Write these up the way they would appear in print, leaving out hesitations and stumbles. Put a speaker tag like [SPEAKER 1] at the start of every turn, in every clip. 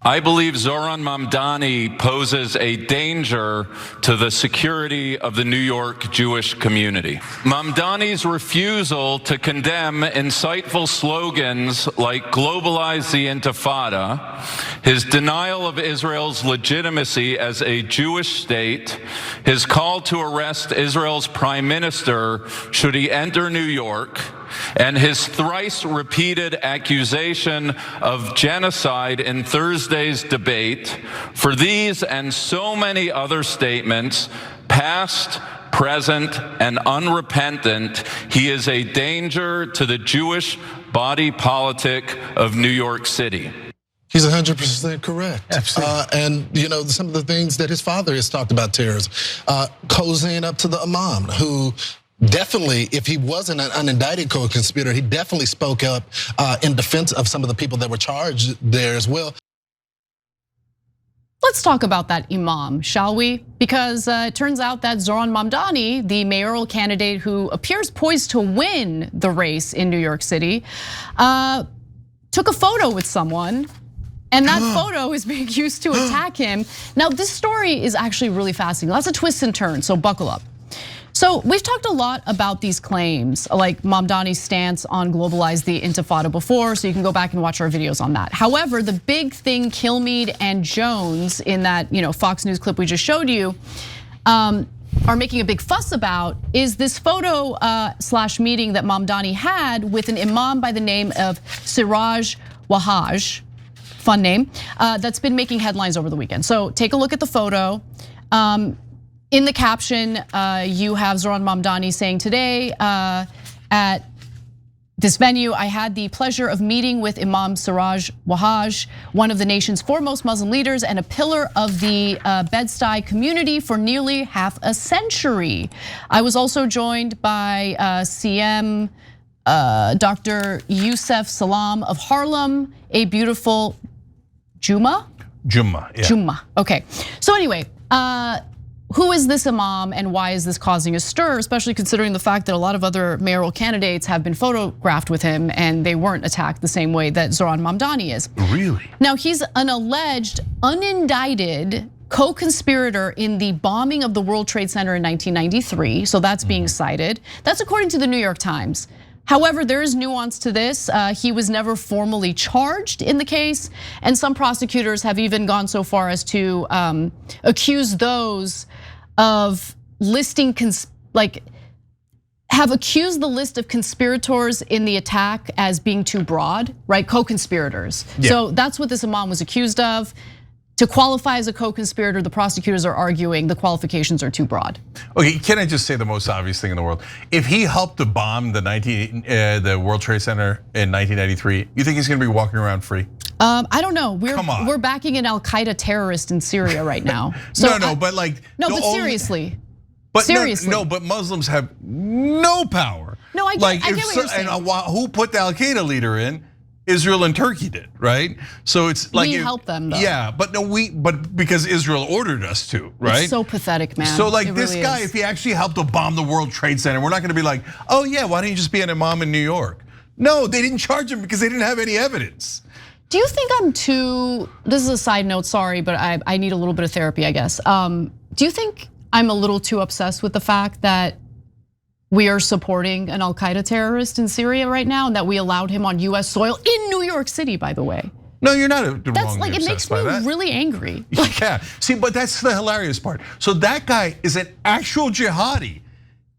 [SPEAKER 1] I believe Zoran Mamdani poses a danger to the security of the New York Jewish community. Mamdani's refusal to condemn insightful slogans like globalize the Intifada, his denial of Israel's legitimacy as a Jewish state, his call to arrest Israel's prime minister should he enter New York, and his thrice repeated accusation of genocide in Thursday's debate, for these and so many other statements, past, present, and unrepentant, he is a danger to the Jewish body politic of New York City.
[SPEAKER 2] He's 100% correct.
[SPEAKER 3] Absolutely.
[SPEAKER 2] And some of the things that his father has talked about terrorism, cozying up to the imam, who definitely, if he wasn't an unindicted co-conspirator, he definitely spoke up in defense of some of the people that were charged there as well.
[SPEAKER 4] Let's talk about that imam, shall we? Because it turns out that Zoran Mamdani, the mayoral candidate who appears poised to win the race in New York City, took a photo with someone, and that photo is being used to attack him. Now, this story is actually really fascinating. Lots of twists and turns, so buckle up. So we've talked a lot about these claims, like Mamdani's stance on globalize the Intifada before, so you can go back and watch our videos on that. However, the big thing Kilmeade and Jones in that Fox News clip we just showed you are making a big fuss about is this photo slash meeting that Mamdani had with an imam by the name of Siraj Wahhaj, fun name, that's been making headlines over the weekend. So take a look at the photo. In the caption, you have Zoran Mamdani saying today at this venue, I had the pleasure of meeting with Imam Siraj Wahhaj, one of the nation's foremost Muslim leaders and a pillar of the Bed-Stuy community for nearly half a century. I was also joined by CM Dr. Youssef Salam of Harlem, a beautiful Juma, yeah. Juma, okay. So anyway, who is this imam and why is this causing a stir, especially considering the fact that a lot of other mayoral candidates have been photographed with him and they weren't attacked the same way that Zoran Mamdani is.
[SPEAKER 3] Really?
[SPEAKER 4] Now, he's an alleged unindicted co-conspirator in the bombing of the World Trade Center in 1993, so that's being cited. That's according to the New York Times. However, there is nuance to this. He was never formally charged in the case, and some prosecutors have even gone so far as to accuse those of listing, have accused the list of conspirators in the attack as being too broad, right? Co-conspirators. Yeah. So that's what this imam was accused of. To qualify as a co-conspirator, the prosecutors are arguing the qualifications are too broad.
[SPEAKER 3] Okay, can I just say the most obvious thing in the world? If he helped to bomb the World Trade Center in 1993, you think he's gonna be walking around free?
[SPEAKER 4] I don't know. We're backing an Al Qaeda terrorist in Syria right now.
[SPEAKER 3] So seriously. But seriously, no, but Muslims have no power.
[SPEAKER 4] No, I get what you're saying.
[SPEAKER 3] And who put the Al Qaeda leader in? Israel and Turkey did, right? So it's like
[SPEAKER 4] we helped them, though.
[SPEAKER 3] Yeah, but but because Israel ordered us to, right?
[SPEAKER 4] It's so pathetic, man.
[SPEAKER 3] So like this guy, if he actually helped to bomb the World Trade Center, we're not gonna be like, oh yeah, why don't you just be an imam in New York? No, they didn't charge him because they didn't have any evidence.
[SPEAKER 4] Do you think I'm too? This is a side note, sorry, but I need a little bit of therapy, I guess. Do you think I'm a little too obsessed with the fact that we are supporting an Al Qaeda terrorist in Syria right now, and that we allowed him on US soil in New York City, by the way?
[SPEAKER 3] No, you're not wrong.
[SPEAKER 4] That's like, it makes me really angry.
[SPEAKER 3] Yeah, see, but that's the hilarious part. So that guy is an actual jihadi,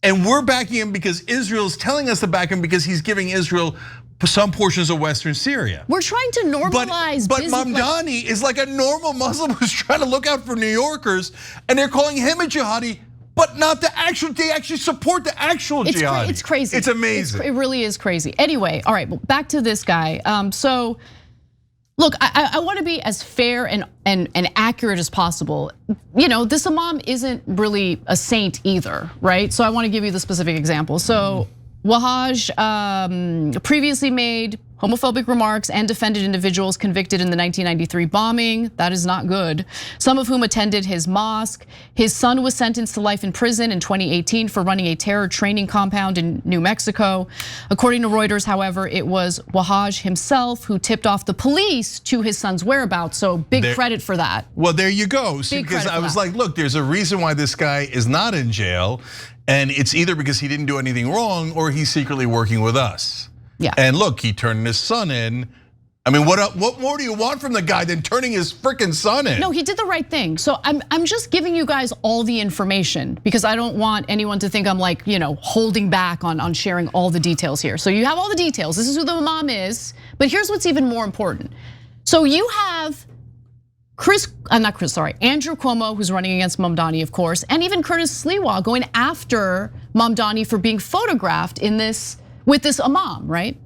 [SPEAKER 3] and we're backing him because Israel's telling us to back him because he's giving Israel some portions of Western Syria.
[SPEAKER 4] We're trying to normalize.
[SPEAKER 3] But Mamdani is like a normal Muslim who's trying to look out for New Yorkers, and they're calling him a jihadi. But not the actual, they actually support the actual jihad.
[SPEAKER 4] It's crazy.
[SPEAKER 3] It's amazing.
[SPEAKER 4] It really is crazy. Anyway, all right, well, back to this guy. So, look, I want to be as fair and accurate as possible. This imam isn't really a saint either, right? So I want to give you the specific example. So Wahhaj previously made homophobic remarks and defended individuals convicted in the 1993 bombing. That is not good. Some of whom attended his mosque. His son was sentenced to life in prison in 2018 for running a terror training compound in New Mexico. According to Reuters, however, it was Wahhaj himself who tipped off the police to his son's whereabouts. So big credit for that.
[SPEAKER 3] Well, there you go. See, because I was like, look, there's a reason why this guy is not in jail. And it's either because he didn't do anything wrong or he's secretly working with us.
[SPEAKER 4] Yeah.
[SPEAKER 3] And look, he turned his son in. I mean, what more do you want from the guy than turning his freaking son in?
[SPEAKER 4] No, he did the right thing. So I'm just giving you guys all the information because I don't want anyone to think I'm like, holding back on sharing all the details here. So you have all the details. This is who the imam is. But here's what's even more important. So you have Andrew Cuomo, who's running against Mamdani, of course, and even Curtis Sliwa going after Mamdani for being photographed with this imam, right?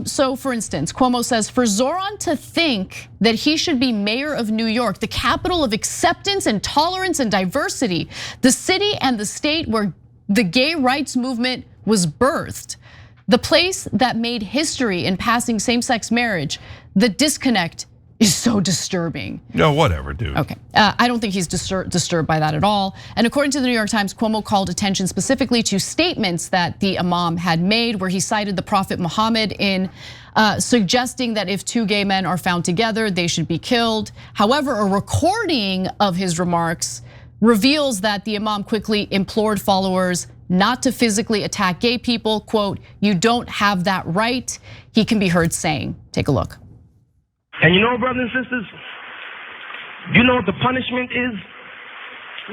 [SPEAKER 4] So for instance, Cuomo says, for Zoran to think that he should be mayor of New York, the capital of acceptance and tolerance and diversity, the city and the state where the gay rights movement was birthed, the place that made history in passing same-sex marriage, the disconnect is so disturbing.
[SPEAKER 3] No, whatever, dude.
[SPEAKER 4] Okay, I don't think he's disturbed by that at all. And according to the New York Times, Cuomo called attention specifically to statements that the imam had made, where he cited the Prophet Muhammad in suggesting that if two gay men are found together, they should be killed. However, a recording of his remarks reveals that the imam quickly implored followers not to physically attack gay people. Quote, "You don't have that right," he can be heard saying. Take a look.
[SPEAKER 5] And you know, brothers and sisters, you know what the punishment is?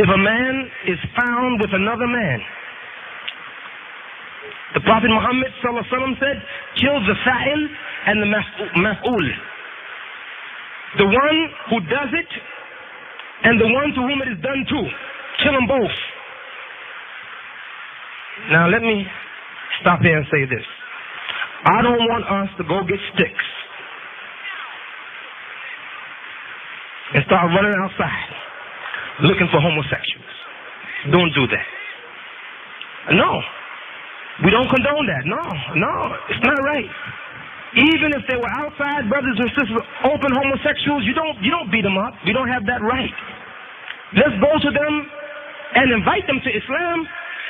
[SPEAKER 5] If a man is found with another man. The Prophet Muhammad sallallahu alaihi wasallam said, kill the fa'il and the maf'ul. The one who does it and the one to whom it is done to. Kill them both. Now let me stop here and say this. I don't want us to go get sticks and start running outside looking for homosexuals. Don't do that. No, we don't condone that. No, it's not right. Even if they were outside brothers and sisters, open homosexuals, you don't beat them up. We don't have that right. Let's go to them and invite them to Islam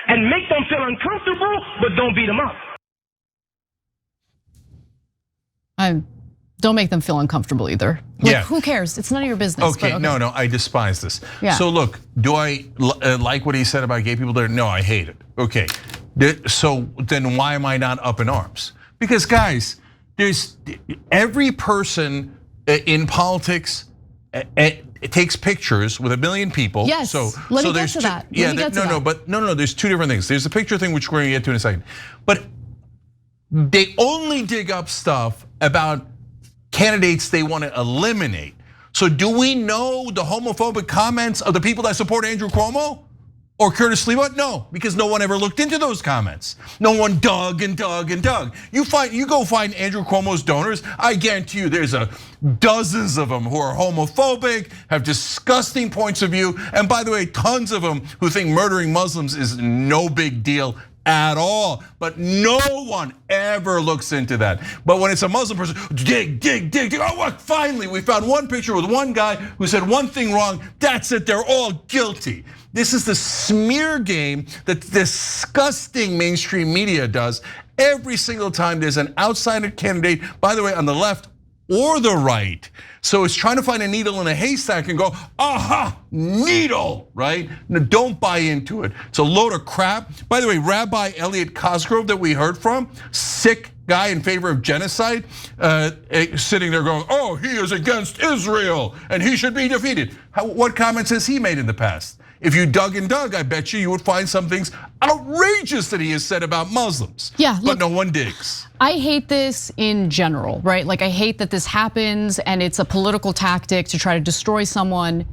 [SPEAKER 5] and make them feel uncomfortable, but don't beat them up.
[SPEAKER 4] Don't make them feel uncomfortable either. Like, who cares? It's none of your business.
[SPEAKER 3] Okay, no, I despise this.
[SPEAKER 4] Yeah.
[SPEAKER 3] So look, do I like what he said about gay people there? No, I hate it. Okay, so then why am I not up in arms? Because guys, there's every person in politics. It takes pictures with 1 million people.
[SPEAKER 4] Yes, let me get to that.
[SPEAKER 3] No, there's two different things. There's the picture thing, which we're gonna get to in a second. But they only dig up stuff about candidates they want to eliminate. So do we know the homophobic comments of the people that support Andrew Cuomo or Curtis Sliwa? No, because no one ever looked into those comments. No one dug and dug and dug. You go find Andrew Cuomo's donors. I guarantee you, there's dozens of them who are homophobic, have disgusting points of view, and by the way, tons of them who think murdering Muslims is no big deal at all, but no one ever looks into that. But when it's a Muslim person, dig. Oh, look, finally, we found one picture with one guy who said one thing wrong. That's it, they're all guilty. This is the smear game that disgusting mainstream media does every single time there's an outsider candidate, by the way, on the left or the right. So it's trying to find a needle in a haystack and go, aha, needle, right? No, don't buy into it. It's a load of crap. By the way, Rabbi Elliot Cosgrove that we heard from, sick guy in favor of genocide, sitting there going, oh, he is against Israel and he should be defeated. What comments has he made in the past? If you dug and dug, I bet you would find some things outrageous that he has said about Muslims.
[SPEAKER 4] Yeah,
[SPEAKER 3] but no one digs.
[SPEAKER 4] I hate this in general, right? Like I hate that this happens and it's a political tactic to try to destroy someone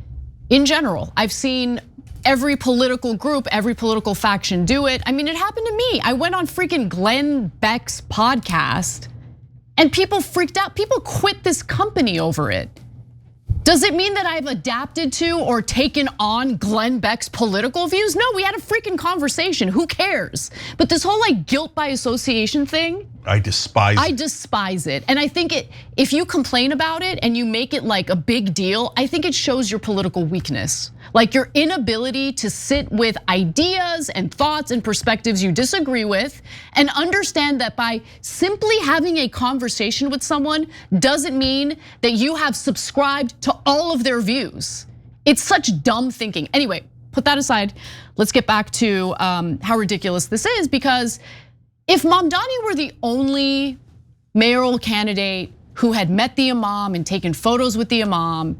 [SPEAKER 4] in general. I've seen every political group, every political faction do it. I mean, it happened to me. I went on freaking Glenn Beck's podcast and people freaked out. People quit this company over it. Does it mean that I've adapted to or taken on Glenn Beck's political views? No, we had a freaking conversation, who cares? But this whole like guilt by association thing,
[SPEAKER 3] I despise it.
[SPEAKER 4] I despise it. And I think if you complain about it and you make it like a big deal, I think it shows your political weakness. Like your inability to sit with ideas and thoughts and perspectives you disagree with and understand that by simply having a conversation with someone doesn't mean that you have subscribed to all of their views. It's such dumb thinking. Anyway, put that aside. Let's get back to how ridiculous this is, because if Mamdani were the only mayoral candidate who had met the imam and taken photos with the imam,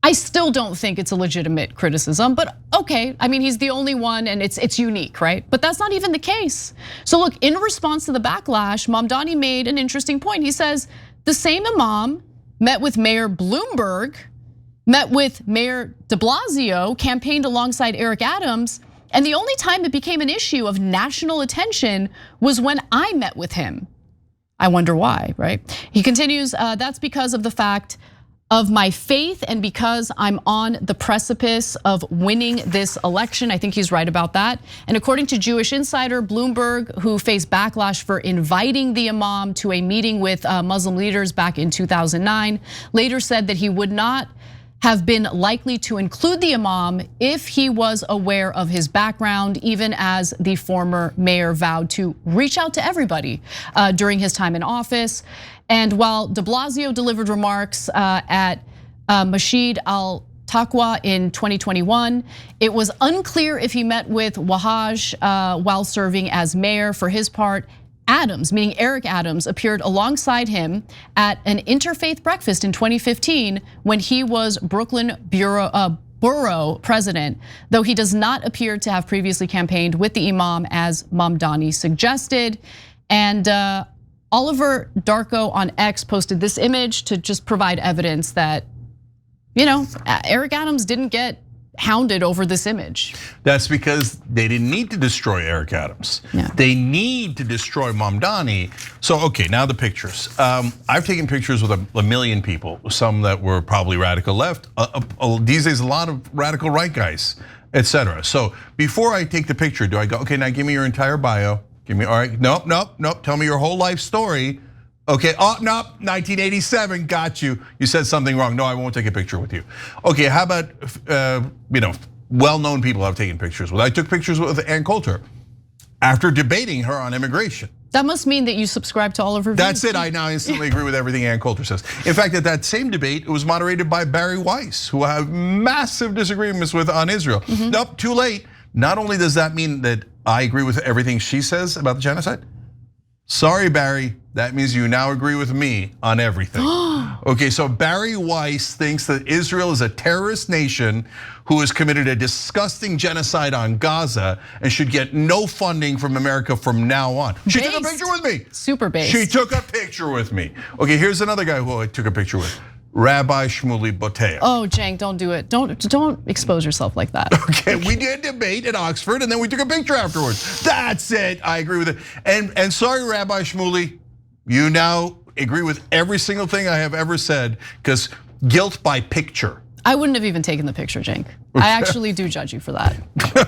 [SPEAKER 4] I still don't think it's a legitimate criticism, but okay. I mean, he's the only one and it's unique, right? But that's not even the case. So look, in response to the backlash, Mamdani made an interesting point. He says the same imam met with Mayor Bloomberg, met with Mayor de Blasio, campaigned alongside Eric Adams, and the only time it became an issue of national attention was when I met with him. I wonder why, right? He continues, that's because of the fact of my faith and because I'm on the precipice of winning this election. I think he's right about that. And according to Jewish Insider, Bloomberg, who faced backlash for inviting the imam to a meeting with Muslim leaders back in 2009, later said that he would not have been likely to include the imam if he was aware of his background, even as the former mayor vowed to reach out to everybody during his time in office. And while de Blasio delivered remarks at Masjid al-Taqwa in 2021, it was unclear if he met with Wahhaj while serving as mayor. For his part, Adams, meaning Eric Adams, appeared alongside him at an interfaith breakfast in 2015 when he was Brooklyn Borough president, though he does not appear to have previously campaigned with the imam as Mamdani suggested. And Oliver Darko on X posted this image to just provide evidence that, Eric Adams didn't get hounded over this image.
[SPEAKER 3] That's because they didn't need to destroy Eric Adams.
[SPEAKER 4] Yeah. They
[SPEAKER 3] need to destroy Mamdani. So, okay, now the pictures. I've taken pictures with a million people, some that were probably radical left. These days, a lot of radical right guys, etc. So before I take the picture, do I go, okay, now give me your entire bio. Give me, all right, nope. Tell me your whole life story. Okay, oh, no, 1987, got you. You said something wrong. No, I won't take a picture with you. Okay, how about, well-known people I've taken pictures with. I took pictures with Ann Coulter after debating her on immigration.
[SPEAKER 4] That must mean that you subscribe to all of her views.
[SPEAKER 3] That's it, I now instantly agree with everything Ann Coulter says. In fact, at that same debate, it was moderated by Barry Weiss, who I have massive disagreements with on Israel. Nope, too late. Not only does that mean that I agree with everything she says about the genocide, sorry, Barry, that means you now agree with me on everything. Okay, so Barry Weiss thinks that Israel is a terrorist nation who has committed a disgusting genocide on Gaza and should get no funding from America from now on. She took a picture with me.
[SPEAKER 4] Super based.
[SPEAKER 3] She took a picture with me. Okay, here's another guy who I took a picture with. Rabbi Shmuley Botea.
[SPEAKER 4] Oh, Cenk, don't do it. Don't expose yourself like that.
[SPEAKER 3] Okay, we did a debate at Oxford and then we took a picture afterwards. That's it, I agree with it. And sorry, Rabbi Shmuley, you now agree with every single thing I have ever said, because guilt by picture.
[SPEAKER 4] I wouldn't have even taken the picture, Cenk. I actually do judge you for that.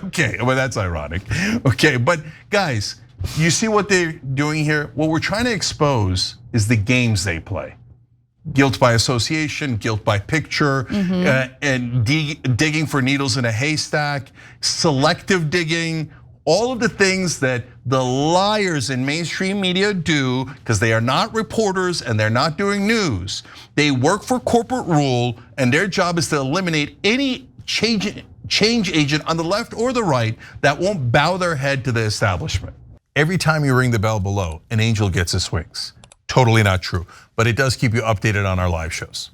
[SPEAKER 3] Okay, well that's ironic. Okay, but guys, you see what they're doing here? What we're trying to expose is the games they play. Guilt by association, guilt by picture, and digging for needles in a haystack, selective digging, all of the things that the liars in mainstream media do, because they are not reporters and they're not doing news. They work for corporate rule and their job is to eliminate any change agent on the left or the right that won't bow their head to the establishment. Every time you ring the bell below, an angel gets his wings. Totally not true, but it does keep you updated on our live shows.